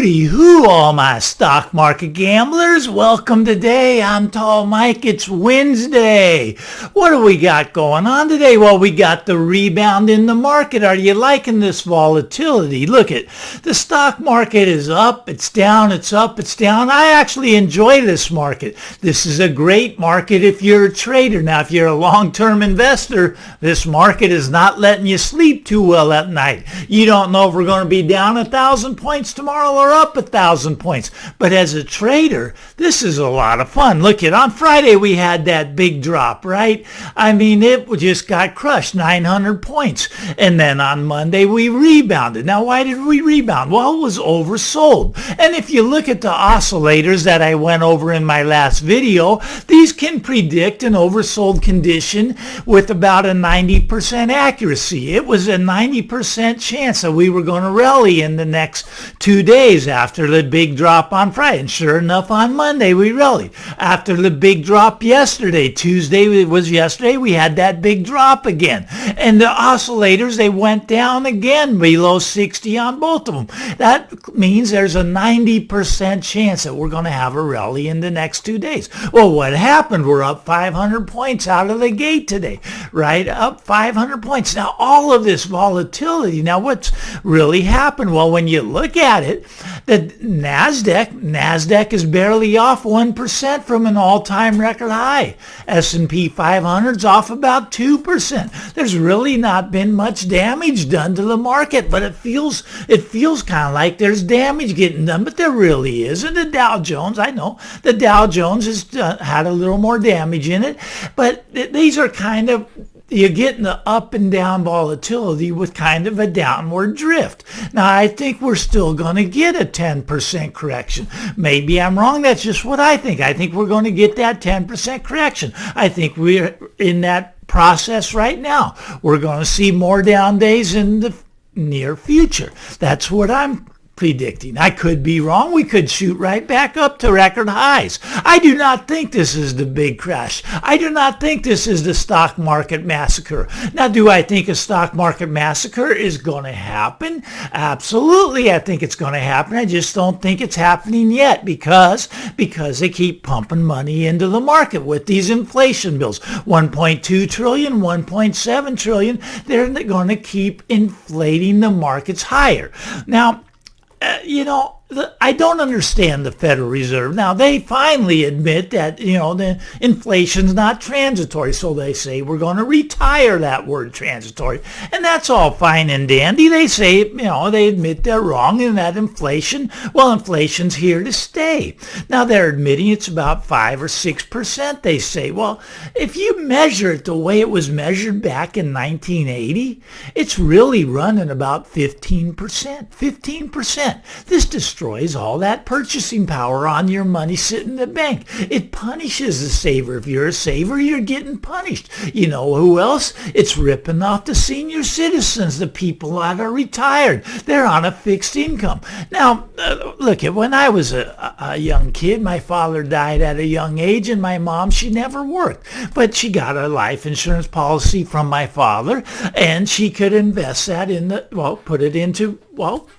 Hooty hoo, all my stock market gamblers. Welcome today. I'm Tall Mike. It's Wednesday. What do we got going on today? Well, we got the rebound in the market. Are you liking this volatility? Look at the stock market is up, it's down, it's up, it's down. I actually enjoy this market. This is a great market if you're a trader. Now, if you're a long-term investor, this market is not letting you sleep too well at night. You don't know if we're going to be down 1,000 points tomorrow or up 1,000 points. But as a trader, this is a lot of fun. Look at on Friday we had that big drop, right? I mean, it just got crushed, 900 points. And then on Monday we rebounded. Now, why did we rebound? Well, it was oversold. And if you look at the oscillators that I went over in my last video, these can predict an oversold condition with about a 90% accuracy. It was a 90% chance that we were going to rally in the next 2 days after the big drop on Friday. And sure enough, on Monday, we rallied. After the big drop yesterday, Tuesday was yesterday, we had that big drop again. And the oscillators, they went down again below 60 on both of them. That means there's a 90% chance that we're going to have a rally in the next 2 days. Well, what happened? We're up 500 points out of the gate today, right? Up 500 points. Now, all of this volatility. Now, what's really happened? Well, when you look at it, the NASDAQ is barely off 1% from an all-time record high. S&P 500's off about 2%. There's really not been much damage done to the market, but it feels kind of like there's damage getting done, but there really isn't. The Dow Jones, I know, the Dow Jones has had a little more damage in it, but these are kind of, you're getting the up and down volatility with kind of a downward drift. Now, I think we're still going to get a 10% correction. Maybe I'm wrong. That's just what I think. I think we're going to get that 10% correction. I think we're in that process right now. We're going to see more down days in the near future. That's what I'm predicting. I could be wrong. We could shoot right back up to record highs. I do not think this is the big crash. I do not think this is the stock market massacre. Now, do I think a stock market massacre is going to happen? Absolutely, I think it's going to happen. I just don't think it's happening yet because they keep pumping money into the market with these inflation bills. 1.2 trillion, 1.7 trillion. They're going to keep inflating the markets higher. Now, I don't understand the Federal Reserve. Now, they finally admit that, the inflation's not transitory. So they say we're going to retire that word transitory. And that's all fine and dandy. They say, they admit they're wrong and that inflation's here to stay. Now, they're admitting it's about 5 or 6%, they say. Well, if you measure it the way it was measured back in 1980, it's really running about 15%. 15%. This destroys all that purchasing power on your money sitting in the bank. It punishes the saver. If you're a saver, you're getting punished. You know who else? It's ripping off the senior citizens, the people that are retired. They're on a fixed income. Now, look, when I was a young kid, my father died at a young age, and my mom, she never worked. But she got a life insurance policy from my father, and she could invest that put it into,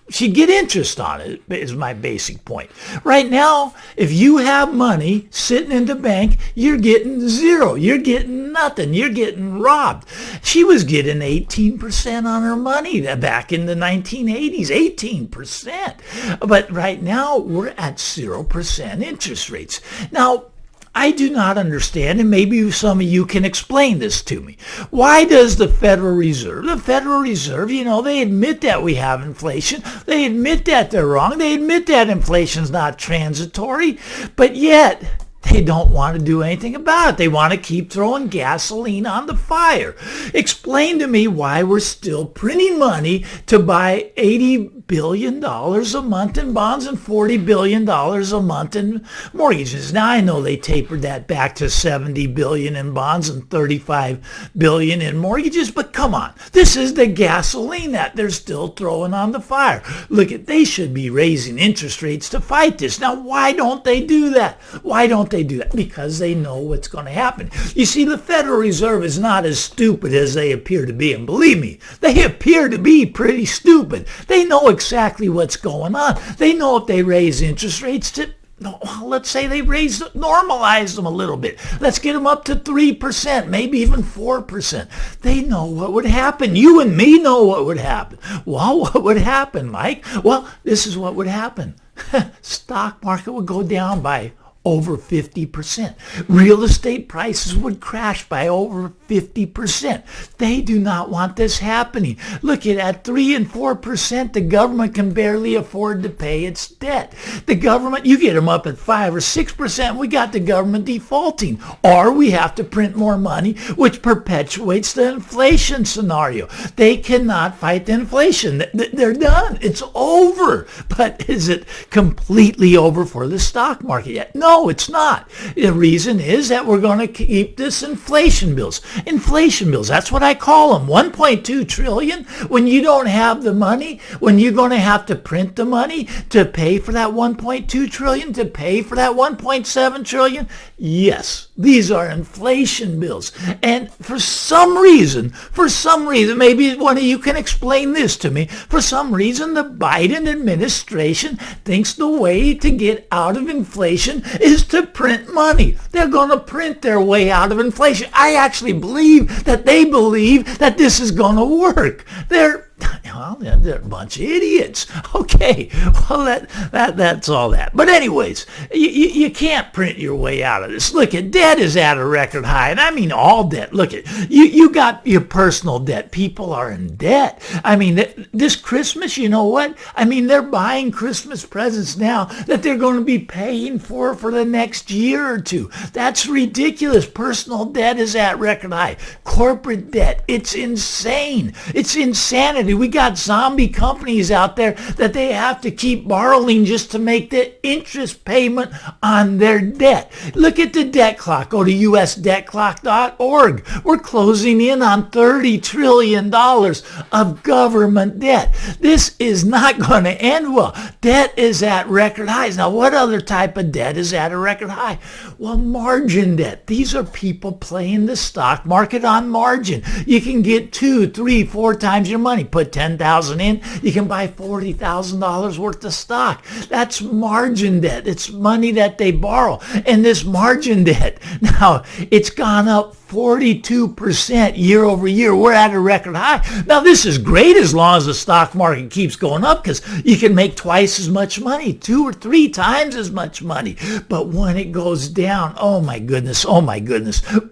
she'd get interest on it, is my basic point. Right now, if you have money sitting in the bank, you're getting zero. You're getting nothing. You're getting robbed. She was getting 18% on her money back in the 1980s, 18%. But right now, we're at 0% interest rates. Now, I do not understand, and maybe some of you can explain this to me. Why does the Federal Reserve, they admit that we have inflation. They admit that they're wrong. They admit that inflation's not transitory, but yet they don't want to do anything about it. They want to keep throwing gasoline on the fire. Explain to me why we're still printing money to buy $80 billion a month in bonds and $40 billion a month in mortgages. Now, I know they tapered that back to $70 billion in bonds and $35 billion in mortgages, but come on. This is the gasoline that they're still throwing on the fire. Look, they should be raising interest rates to fight this. Now, why don't they do that? Why don't don't they do that? Because they know what's going to happen. You see, the Federal Reserve is not as stupid as they appear to be. And believe me, they appear to be pretty stupid. They know exactly what's going on. They know if they raise interest rates to, let's say they normalize them a little bit. Let's get them up to 3%, maybe even 4%. They know what would happen. You and me know what would happen. Well, what would happen, Mike? Well, this is what would happen. Stock market would go down by over 50%. Real estate prices would crash by over 50%. They do not want this happening. Look at 3 and 4%, the government can barely afford to pay its debt. The government, you get them up at 5 or 6%, we got the government defaulting. Or we have to print more money, which perpetuates the inflation scenario. They cannot fight the inflation. They're done. It's over. But is it completely over for the stock market yet? No, it's not. The reason is that we're going to keep this inflation bills. Inflation bills, that's what I call them. 1.2 trillion. When you don't have the money, when you're going to have to print the money to pay for that 1.2 trillion, to pay for that 1.7 trillion, yes, these are inflation bills. And for some reason, maybe one of you can explain this to me. For some reason, the Biden administration thinks the way to get out of inflation is to print money. They're going to print their way out of inflation. I actually believe that they believe that this is going to work. They're a bunch of idiots. Okay, well, that's all that. But anyways, you can't print your way out of this. Look, debt is at a record high, and I mean all debt. Look, you got your personal debt. People are in debt. I mean, this Christmas, you know what? I mean, they're buying Christmas presents now that they're going to be paying for the next year or two. That's ridiculous. Personal debt is at record high. Corporate debt, it's insane. It's insanity. We got zombie companies out there that they have to keep borrowing just to make the interest payment on their debt. Look at the debt clock. Go to usdebtclock.org. We're closing in on $30 trillion of government debt. This is not going to end well. Debt is at record highs. Now, what other type of debt is at a record high? Well, margin debt. These are people playing the stock market on margin. You can get 2, 3, 4 times your money. Put $10,000 in, you can buy $40,000 worth of stock. That's margin debt. It's money that they borrow. And this margin debt, now it's gone up 42% year over year. We're at a record high. Now, this is great as long as the stock market keeps going up because you can make twice as much money, 2 or 3 times as much money. But when it goes down, oh my goodness,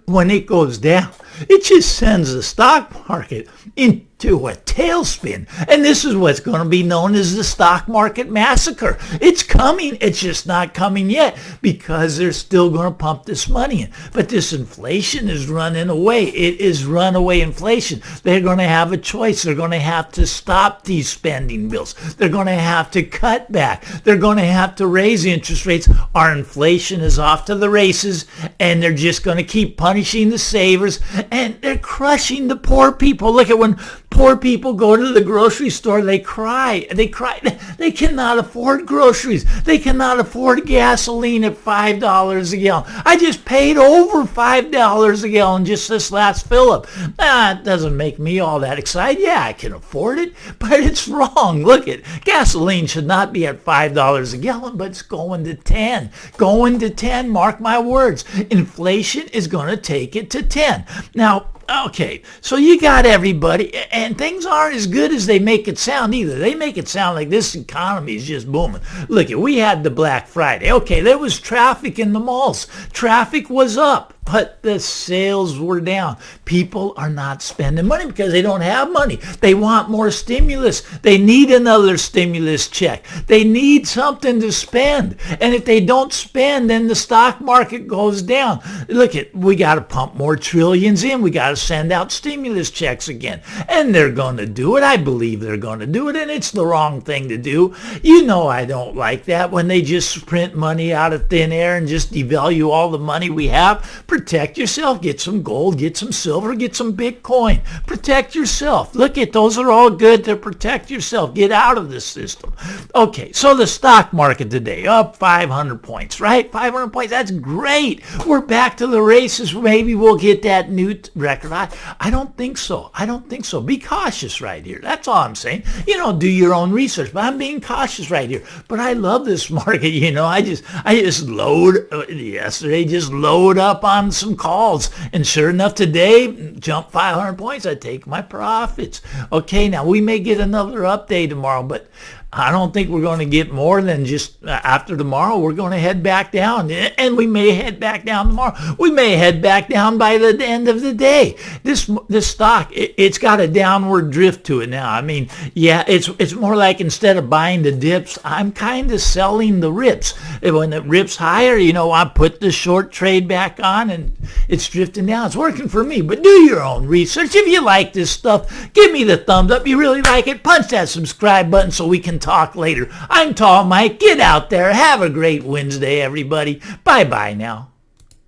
when it goes down, it just sends the stock market into a tailspin. And this is what's going to be known as the stock market massacre. It's coming. It's just not coming yet because they're still going to pump this money in. But this inflation is running away. It is runaway inflation. They're going to have a choice. They're going to have to stop these spending bills. They're going to have to cut back. They're going to have to raise interest rates. Our inflation is off to the races, and they're just going to keep punishing the savers, and they're crushing the poor people. Look at when poor people go to the grocery store, they cry. They cannot afford groceries. They cannot afford gasoline at $5 a gallon. I just paid over $5 a gallon just this last fill up. It doesn't make me all that excited. Yeah, I can afford it, but it's wrong. Look at gasoline should not be at $5 a gallon, but it's going to 10. Going to 10, mark my words. Inflation is going to take it to 10. Now, okay, so you got everybody, and things aren't as good as they make it sound either. They make it sound like this economy is just booming. Look, we had the Black Friday. Okay, there was traffic in the malls. Traffic was up, but the sales were down. People are not spending money because they don't have money. They want more stimulus. They need another stimulus check. They need something to spend. And if they don't spend, then the stock market goes down. Look, we got to pump more trillions in. We got to send out stimulus checks again. And they're going to do it. I believe they're going to do it. And it's the wrong thing to do. You know I don't like that when they just print money out of thin air and just devalue all the money we have. protect yourself. Get some gold, get some silver, get some Bitcoin. Protect yourself. Look at those are all good to protect yourself. Get out of this system. Okay, so the stock market today up 500 points, right? 500 points. That's great. We're back to the races. Maybe we'll get that new record high. I don't think so. I don't think so. Be cautious right here. That's all I'm saying. Do your own research, but I'm being cautious right here. But I love this market. I just load yesterday, just load up on some calls. And sure enough, today, jump 500 points. I take my profits. Okay, now we may get another update tomorrow, but I don't think we're going to get more than just after tomorrow. We're going to head back down, and we may head back down tomorrow. We may head back down by the end of the day. This stock, it's got a downward drift to it now. I mean, yeah, it's more like instead of buying the dips, I'm kind of selling the rips. When it rips higher, I put the short trade back on, and it's drifting down. It's working for me, but do your own research. If you like this stuff, give me the thumbs up. You really like it, punch that subscribe button so we can talk later. I'm Tall Mike. Get out there. Have a great Wednesday, everybody. Bye-bye now.